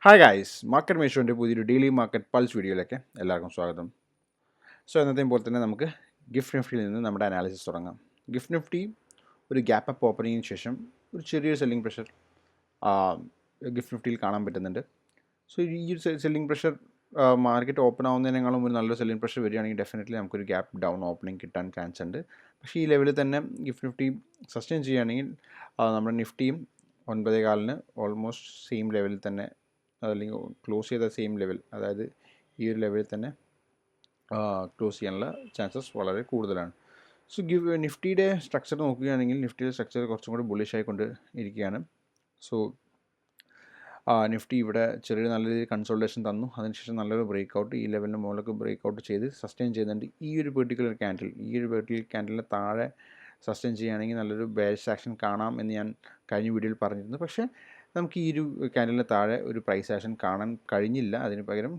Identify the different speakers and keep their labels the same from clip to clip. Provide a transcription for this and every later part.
Speaker 1: Hi guys, market മേഷോൻ്റെ പുതിയൊരു daily market pulse വീഡിയോയിലേക്ക് എല്ലാവർക്കും സ്വാഗതം. എന്നത്തെയും പോലെ തന്നെ നമുക്ക് ഗിഫ്റ്റ് നിഫ്റ്റിയിൽ നിന്ന് നമ്മുടെ അനാലിസിസ് തുടങ്ങാം. ഗിഫ്റ്റ് നിഫ്റ്റി ഒരു ഗ്യാപ്പ് അപ്പ് ഓപ്പണിങ്ങിന് ശേഷം ഒരു ചെറിയൊരു സെല്ലിംഗ് പ്രഷർ ഗിഫ്റ്റ് നിഫ്റ്റിയിൽ കാണാൻ പറ്റുന്നുണ്ട്. ഈ ഒരു സെല്ലിംഗ് പ്രഷർ മാർക്കറ്റ് ഓപ്പൺ ആവുന്നതിനേക്കാളും ഒരു നല്ലൊരു സെല്ലിംഗ് പ്രഷർ വരികയാണെങ്കിൽ ഡെഫിനറ്റ്ലി നമുക്കൊരു ഗ്യാപ്പ് ഡൗൺ ഓപ്പണിംഗ് കിട്ടാൻ ചാൻസ് ഉണ്ട്. പക്ഷേ ഈ ലെവലിൽ തന്നെ ഗിഫ്റ്റ് നിഫ്റ്റി സസ്റ്റെയിൻ ചെയ്യുകയാണെങ്കിൽ നമ്മുടെ നിഫ്റ്റിയും 9.4 ഓൾമോസ്റ്റ് സെയിം ലെവലിൽ തന്നെ അല്ലെങ്കിൽ ക്ലോസ് ചെയ്ത സെയിം ലെവൽ, അതായത് ഈ ഒരു ലെവലിൽ തന്നെ ക്ലോസ് ചെയ്യാനുള്ള ചാൻസസ് വളരെ കൂടുതലാണ്. നിഫ്റ്റിയുടെ സ്ട്രക്ചർ നോക്കുകയാണെങ്കിൽ നിഫ്റ്റിയുടെ സ്ട്രക്ചർ കുറച്ചും കൂടി ബുള്ളിഷ് ആയിക്കൊണ്ട് ഇരിക്കുകയാണ്. നിഫ്റ്റി ഇവിടെ ചെറിയ നല്ല രീതിയിൽ കൺസോൾട്ടേഷൻ തന്നു. അതിനുശേഷം നല്ലൊരു ബ്രേക്ക് ഈ ലെവലിന് മുകളിലേക്ക് ബ്രേക്ക് ഔട്ട് ചെയ്ത് സസ്റ്റെയിൻ ചെയ്യുന്നുണ്ട്. ഈ ഒരു പെർട്ടിക്കുലർ ക്യാൻഡിലിന് താഴെ സസ്റ്റെയിൻ ചെയ്യുകയാണെങ്കിൽ നല്ലൊരു ബെയറിഷ് ആക്ഷൻ കാണാം എന്ന് ഞാൻ കഴിഞ്ഞ വീഡിയോയിൽ പറഞ്ഞിരുന്നു. പക്ഷേ നമുക്ക് ഈ ഒരു ക്യാൻഡലിന് താഴെ ഒരു പ്രൈസ് ആക്ഷൻ കാണാൻ കഴിഞ്ഞില്ല. അതിന് പകരം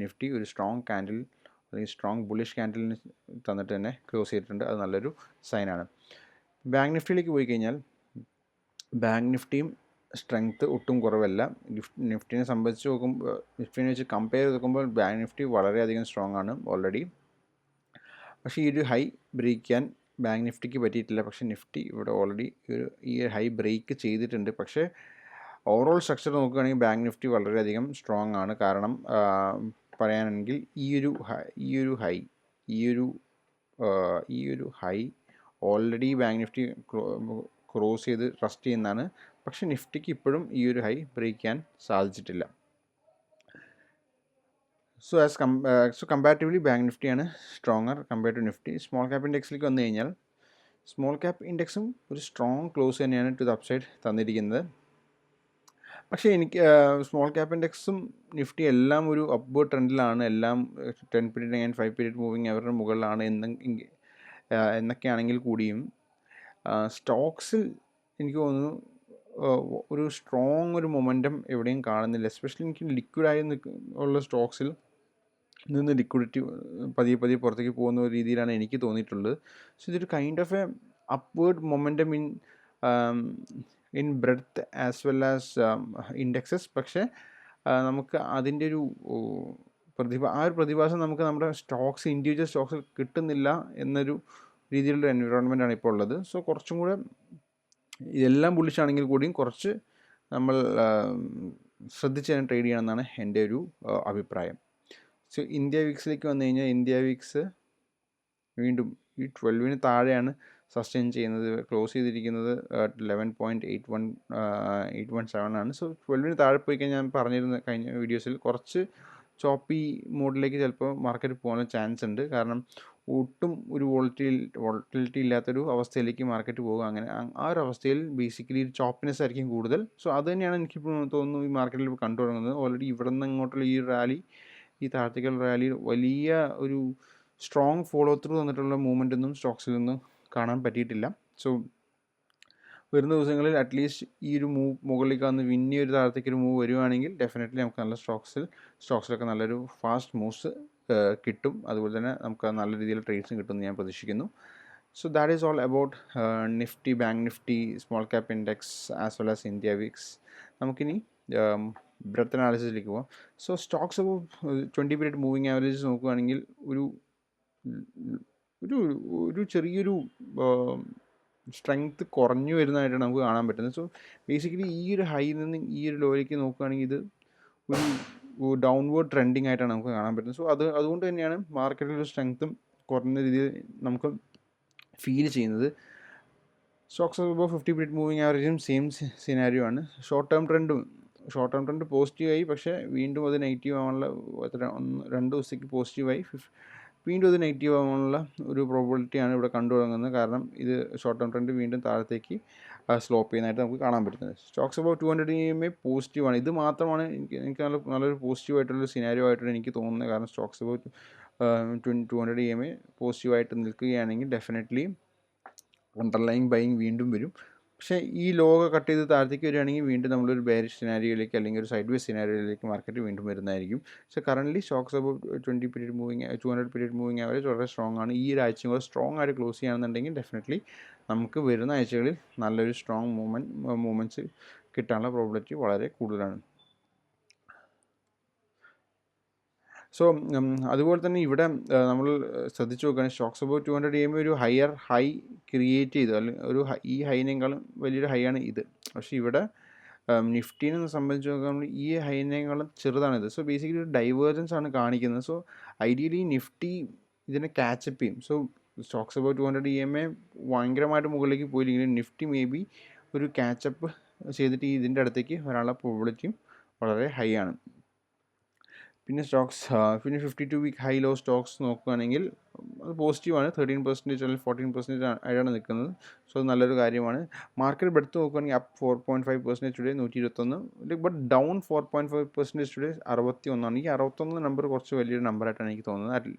Speaker 1: നിഫ്റ്റി ഒരു സ്ട്രോങ് ക്യാൻഡിൽ അല്ലെങ്കിൽ സ്ട്രോങ് ബുള്ളിഷ് ക്യാൻഡിലിന് തന്നിട്ട് തന്നെ ക്ലോസ് ചെയ്തിട്ടുണ്ട്. അത് നല്ലൊരു സൈനാണ്. ബാങ്ക് നിഫ്റ്റിയിലേക്ക് പോയി കഴിഞ്ഞാൽ ബാങ്ക് നിഫ്റ്റിയും സ്ട്രെങ്ത്ത് ഒട്ടും കുറവല്ല. നിഫ്റ്റിനെ സംബന്ധിച്ച് നിഫ്റ്റിനെ വെച്ച് കമ്പയർ ചെയ്ത് നോക്കുമ്പോൾ ബാങ്ക് നിഫ്റ്റി വളരെയധികം സ്ട്രോങ് ആണ് ഓൾറെഡി. പക്ഷേ ഈ ഒരു ഹൈ ബ്രേക്ക് ചെയ്യാൻ ബാങ്ക് നിഫ്റ്റിക്ക് പറ്റിയിട്ടില്ല. പക്ഷേ നിഫ്റ്റി ഇവിടെ ഓൾറെഡി ഈ ഹൈ ബ്രേക്ക് ചെയ്തിട്ടുണ്ട്. പക്ഷേ ഓവറോൾ സ്ട്രക്ചർ നോക്കുകയാണെങ്കിൽ ബാങ്ക് നിഫ്റ്റി വളരെയധികം സ്ട്രോങ് ആണ്. കാരണം പറയാനാണെങ്കിൽ ഈ ഒരു high already bank Nifty cross ചെയ്ത് ട്രസ്റ്റ് ചെയ്യുന്നതാണ്. പക്ഷേ നിഫ്റ്റിക്ക് ഇപ്പോഴും ഈ ഒരു ഹൈ ബ്രേക്ക് ചെയ്യാൻ സാധിച്ചിട്ടില്ല. കമ്പാരിറ്റീവ്ലി ബാങ്ക് നിഫ്റ്റിയാണ് stronger compared to Nifty. Small cap ഇൻഡെക്സിലേക്ക് വന്നു കഴിഞ്ഞാൽ സ്മോൾ ക്യാപ്പ് ഇൻഡെക്സും ഒരു സ്ട്രോങ് ക്ലോസ് തന്നെയാണ് ടു ദ അപ്സൈഡ് തന്നിരിക്കുന്നത്. പക്ഷേ എനിക്ക് സ്മോൾ ക്യാപ്പ് ഇൻഡെക്സും നിഫ്റ്റി എല്ലാം ഒരു അപ്വേർഡ് ട്രെൻഡിലാണ്. എല്ലാം 10 പീരീഡ് ആൻഡ് 5 പീരീഡ് മൂവിങ് അവരുടെ മുകളിലാണ് എന്നൊക്കെയാണെങ്കിൽ കൂടിയും സ്റ്റോക്സിൽ എനിക്ക് തോന്നുന്നു ഒരു സ്ട്രോങ് ഒരു മൊമെൻറ്റം എവിടെയും കാണുന്നില്ല. എസ്പെഷ്യലി എനിക്ക് ലിക്വിഡായി ഉള്ള സ്റ്റോക്സിൽ നിന്ന് ലിക്വിഡിറ്റി പതിയെ പുറത്തേക്ക് പോകുന്ന ഒരു രീതിയിലാണ് എനിക്ക് തോന്നിയിട്ടുള്ളത്. ഇതൊരു kind of A upward momentum in breadth as well as indexes. പക്ഷേ നമുക്ക് അതിൻ്റെ ഒരു ഒരു പ്രതിഭാസം നമുക്ക് നമ്മുടെ ഇൻഡിവിജ്വൽ സ്റ്റോക്സിൽ കിട്ടുന്നില്ല എന്നൊരു രീതിയിലുള്ള എൻവിറോൺമെൻറ്റാണ് ഇപ്പോൾ ഉള്ളത്. കുറച്ചും കൂടെ ഇതെല്ലാം ബുള്ളിഷ് ആണെങ്കിൽ കൂടിയും കുറച്ച് നമ്മൾ ശ്രദ്ധിച്ച് തന്നെ ട്രേഡ് ചെയ്യണമെന്നാണ് എൻ്റെ ഒരു അഭിപ്രായം. ഇന്ത്യ വീക്സിലേക്ക് വന്നു കഴിഞ്ഞാൽ ഇന്ത്യ വീക്സ് വീണ്ടും ഈ 12 താഴെയാണ് സസ്റ്റെയിൻ ചെയ്യുന്നത്. ക്ലോസ് ചെയ്തിരിക്കുന്നത് 11.817 ആണ്. 12 താഴെ പോയി കഴിഞ്ഞാൽ ഞാൻ പറഞ്ഞിരുന്ന കഴിഞ്ഞ വീഡിയോസിൽ കുറച്ച് ചോപ്പി മോഡിലേക്ക് ചിലപ്പോൾ മാർക്കറ്റ് പോകാൻ ചാൻസ് ഉണ്ട്. കാരണം ഒട്ടും ഒരു വോളറ്റിലിറ്റി ഇല്ലാത്തൊരു അവസ്ഥയിലേക്ക് മാർക്കറ്റ് പോകുക. അങ്ങനെ ആ ഒരു അവസ്ഥയിൽ ബേസിക്കലി ഒരു ചോപ്പിനെസ് ആയിരിക്കും കൂടുതൽ. അത് തന്നെയാണ് എനിക്ക് തോന്നുന്നു ഈ മാർക്കറ്റിൽ കണ്ടു തുടങ്ങുന്നത്. ഓൾറെഡി ഇവിടെ നിന്ന് ഇങ്ങോട്ടുള്ള ഈ താഴത്തേക്കുള്ള റാലി വലിയ ഒരു സ്ട്രോങ് ഫോളോ ത്രൂ തന്നിട്ടുള്ള മൂവ്മെൻ്റ് ഒന്നും സ്റ്റോക്സിൽ നിന്നും കാണാൻ പറ്റിയിട്ടില്ല. വരുന്ന ദിവസങ്ങളിൽ അറ്റ്ലീസ്റ്റ് ഈ ഒരു മൂവ് മുകളിലേക്ക് വന്ന് പിന്നെ ഒരു താഴത്തേക്ക് ഒരു മൂവ് വരുവാണെങ്കിൽ ഡെഫിനറ്റ്ലി നമുക്ക് നല്ല സ്റ്റോക്സിലൊക്കെ നല്ലൊരു ഫാസ്റ്റ് മൂവ്സ് കിട്ടും. അതുപോലെ തന്നെ നമുക്ക് നല്ല രീതിയിൽ ട്രേഡ്സും കിട്ടുമെന്ന് ഞാൻ പ്രതീക്ഷിക്കുന്നു. That is all about Nifty, bank Nifty, small cap index as well as India weeks. നമുക്കിനി ബ്രെഡ്ത്ത് അനാലിസിസിലേക്ക് പോകാം. സ്റ്റോക്സ് അപ്പോൾ 20 പീരീഡ് മൂവിങ് ആവറേജസ് നോക്കുകയാണെങ്കിൽ ഒരു ചെറിയൊരു സ്ട്രെങ്ത്ത് കുറഞ്ഞു വരുന്നതായിട്ടാണ് നമുക്ക് കാണാൻ പറ്റുന്നത്. ബേസിക്കലി ഈ ഒരു ഹൈയിൽ നിന്ന് ഈ ഒരു ലോയിലേക്ക് നോക്കുകയാണെങ്കിൽ ഇത് ഒരു ഡൗൺവേർഡ് ട്രെൻഡിങ് ആയിട്ടാണ് നമുക്ക് കാണാൻ പറ്റുന്നത്. അതുകൊണ്ട് തന്നെയാണ് മാർക്കറ്റിൽ സ്ട്രെങ്ത്തും കുറഞ്ഞ രീതിയിൽ നമുക്ക് ഫീൽ ചെയ്യുന്നത്. സ്റ്റോക്സ് ഇപ്പോൾ 50 പീരീഡ് മൂവിങ് ആവറേജും സെയിം സിനാരിയോ ആണ്. ഷോർട്ട് ടേം ട്രെൻഡ് പോസിറ്റീവായി, പക്ഷേ വീണ്ടും അത് നെഗറ്റീവ് ആവാനുള്ള 2 ദിവസത്തേക്ക് പോസിറ്റീവായി വീണ്ടും അത് നെഗറ്റീവ് ആവാനുള്ള ഒരു പ്രോബിലിറ്റിയാണ് ഇവിടെ കണ്ടു തുടങ്ങുന്നത്. കാരണം ഇത് ഷോർട്ട് ടേം ട്രെൻഡ് വീണ്ടും താഴത്തേക്ക് സ്ലോപ്പ് ചെയ്യുന്നതായിട്ട് നമുക്ക് കാണാൻ പറ്റുന്നത്. സ്റ്റോക്സ് അപ്പോൾ 200 EMA പോസിറ്റീവാണ്. ഇത് മാത്രമാണ് എനിക്ക് നല്ലൊരു പോസിറ്റീവായിട്ടുള്ള സിനാരിയോ ആയിട്ടാണ് എനിക്ക് തോന്നുന്നത്. കാരണം സ്റ്റോക്സ് ഇപ്പോൾ 200 EMA പോസിറ്റീവായിട്ട് നിൽക്കുകയാണെങ്കിൽ ഡെഫിനറ്റ്ലി അണ്ടർലൈങ് ബൈയിങ് വീണ്ടും വരും. പക്ഷേ ഈ ലോഗ് കട്ട് ചെയ്ത് താഴത്തേക്ക് വരികയാണെങ്കിൽ വീണ്ടും നമ്മളൊരു ബെയറിഷ് സിനാരിയോയിലേക്ക് അല്ലെങ്കിൽ ഒരു സൈഡ് വേസ് സിനാരിയോയിലേക്ക് മാർക്കറ്റ് വീണ്ടും വരുന്നതായിരിക്കും. കറൻ്റ്ലി സ്റ്റോക്സ് അപ്പോൾ 200 പീരീഡ് മൂവിങ് ആവറേജ് വളരെ സ്ട്രോങ് ആണ്. ഈ ഒരാഴ്ചയും കൂടെ സ്ട്രോങ് ആയിട്ട് ക്ലോസ് ചെയ്യുകയാണെന്നുണ്ടെങ്കിൽ ഡെഫിനറ്റ്ലി നമുക്ക് വരുന്ന ആഴ്ചകളിൽ നല്ലൊരു സ്ട്രോങ് മൂവ്മെൻറ്റ്സ് കിട്ടാനുള്ള പ്രോബിലിറ്റി വളരെ കൂടുതലാണ്. സോ അതുപോലെ തന്നെ ഇവിടെ നമ്മൾ ശ്രദ്ധിച്ച് നോക്കുകയാണെങ്കിൽ സ്റ്റോക്സ് അബൌട്ട് 200 EMA ഒരു ഹയർ ഹൈ ക്രിയേറ്റ് ചെയ്തു, അല്ലെങ്കിൽ ഒരു ഈ ഹൈനേക്കാളും വലിയൊരു ഹൈ ആണ് ഇത്. പക്ഷേ ഇവിടെ നിഫ്റ്റീനെ സംബന്ധിച്ച് നോക്കുകയാണെങ്കിൽ ഈ ഹൈനേക്കാളും ചെറുതാണിത്. സോ ബേസിക്കലി ഒരു ഡൈവേർജൻസ് ആണ് കാണിക്കുന്നത്. സോ ഐഡിയലി നിഫ്റ്റി ഇതിനെ ക്യാച്ചപ്പ് ചെയ്യും. സോ സ്റ്റോക്സ് അബൌട്ട് 200 EMA ഭയങ്കരമായിട്ട് മുകളിലേക്ക് പോയില്ലെങ്കിലും നിഫ്റ്റി മേ ബി ഒരു ക്യാച്ചപ്പ് ചെയ്തിട്ട് ഇതിൻ്റെ അടുത്തേക്ക് വരാനുള്ള പ്രോബിലിറ്റിയും വളരെ ഹൈ ആണ്. പിന്നെ പിന്നെ 52 വീക്ക് ഹൈ ലോ സ്റ്റോക്സ് നോക്കുകയാണെങ്കിൽ അത് പോസിറ്റീവാണ്. 13% അല്ലെങ്കിൽ 14% ആയിട്ടാണ് നിൽക്കുന്നത്. സോ അത് നല്ലൊരു കാര്യമാണ്. മാർക്കറ്റ് എടുത്ത് നോക്കുകയാണെങ്കിൽ up 4.5% today 121, but down 4.5% today 61. ഈ 61 നമ്പർ കുറച്ച് വലിയൊരു നമ്പറായിട്ടാണ് എനിക്ക് തോന്നുന്നത്.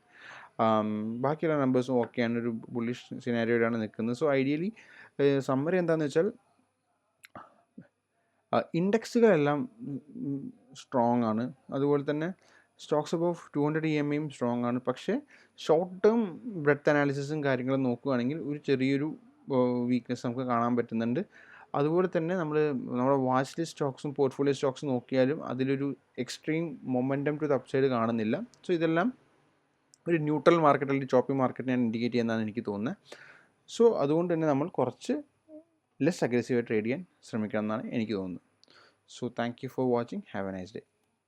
Speaker 1: ബാക്കിയുള്ള നമ്പേഴ്സും ഓക്കെയാണ്, ഒരു ബുള്ളിഷ് സിനാരിയോയിലാണ് നിൽക്കുന്നത്. സോ ഐഡിയലി സമ്മറി എന്താണെന്ന് വെച്ചാൽ ഇൻഡെക്സുകളെല്ലാം സ്ട്രോങ് ആണ്. അതുപോലെ തന്നെ സ്റ്റോക്സ് അബവ് 200 EMAയും സ്ട്രോങ് ആണ്. പക്ഷേ ഷോർട്ട് ടേം ബ്രെഡ്ത്ത് അനാലിസിസും കാര്യങ്ങളും നോക്കുകയാണെങ്കിൽ ഒരു ചെറിയൊരു വീക്ക്നെസ് നമുക്ക് കാണാൻ പറ്റുന്നുണ്ട്. അതുപോലെ തന്നെ നമ്മുടെ വാച്ച് ലിസ്റ്റ് സ്റ്റോക്സും പോർട്ട്ഫോളിയോ സ്റ്റോക്സും നോക്കിയാലും അതിലൊരു extreme momentum to the upside കാണുന്നില്ല. സോ ഇതെല്ലാം ഒരു ന്യൂട്രൽ മാർക്കറ്റ് അല്ലെങ്കിൽ ചോപ്പി മാർക്കറ്റിനെ ഇൻഡിക്കേറ്റ് ചെയ്യുന്നതാണ് എനിക്ക് തോന്നുന്നത്. സോ അതുകൊണ്ട് തന്നെ നമ്മൾ കുറച്ച് ലെസ് അഗ്രസീവായി ട്രേഡ് ചെയ്യാൻ ശ്രമിക്കണം എന്നാണ് എനിക്ക് തോന്നുന്നത്. So thank you for watching. Have A nice day.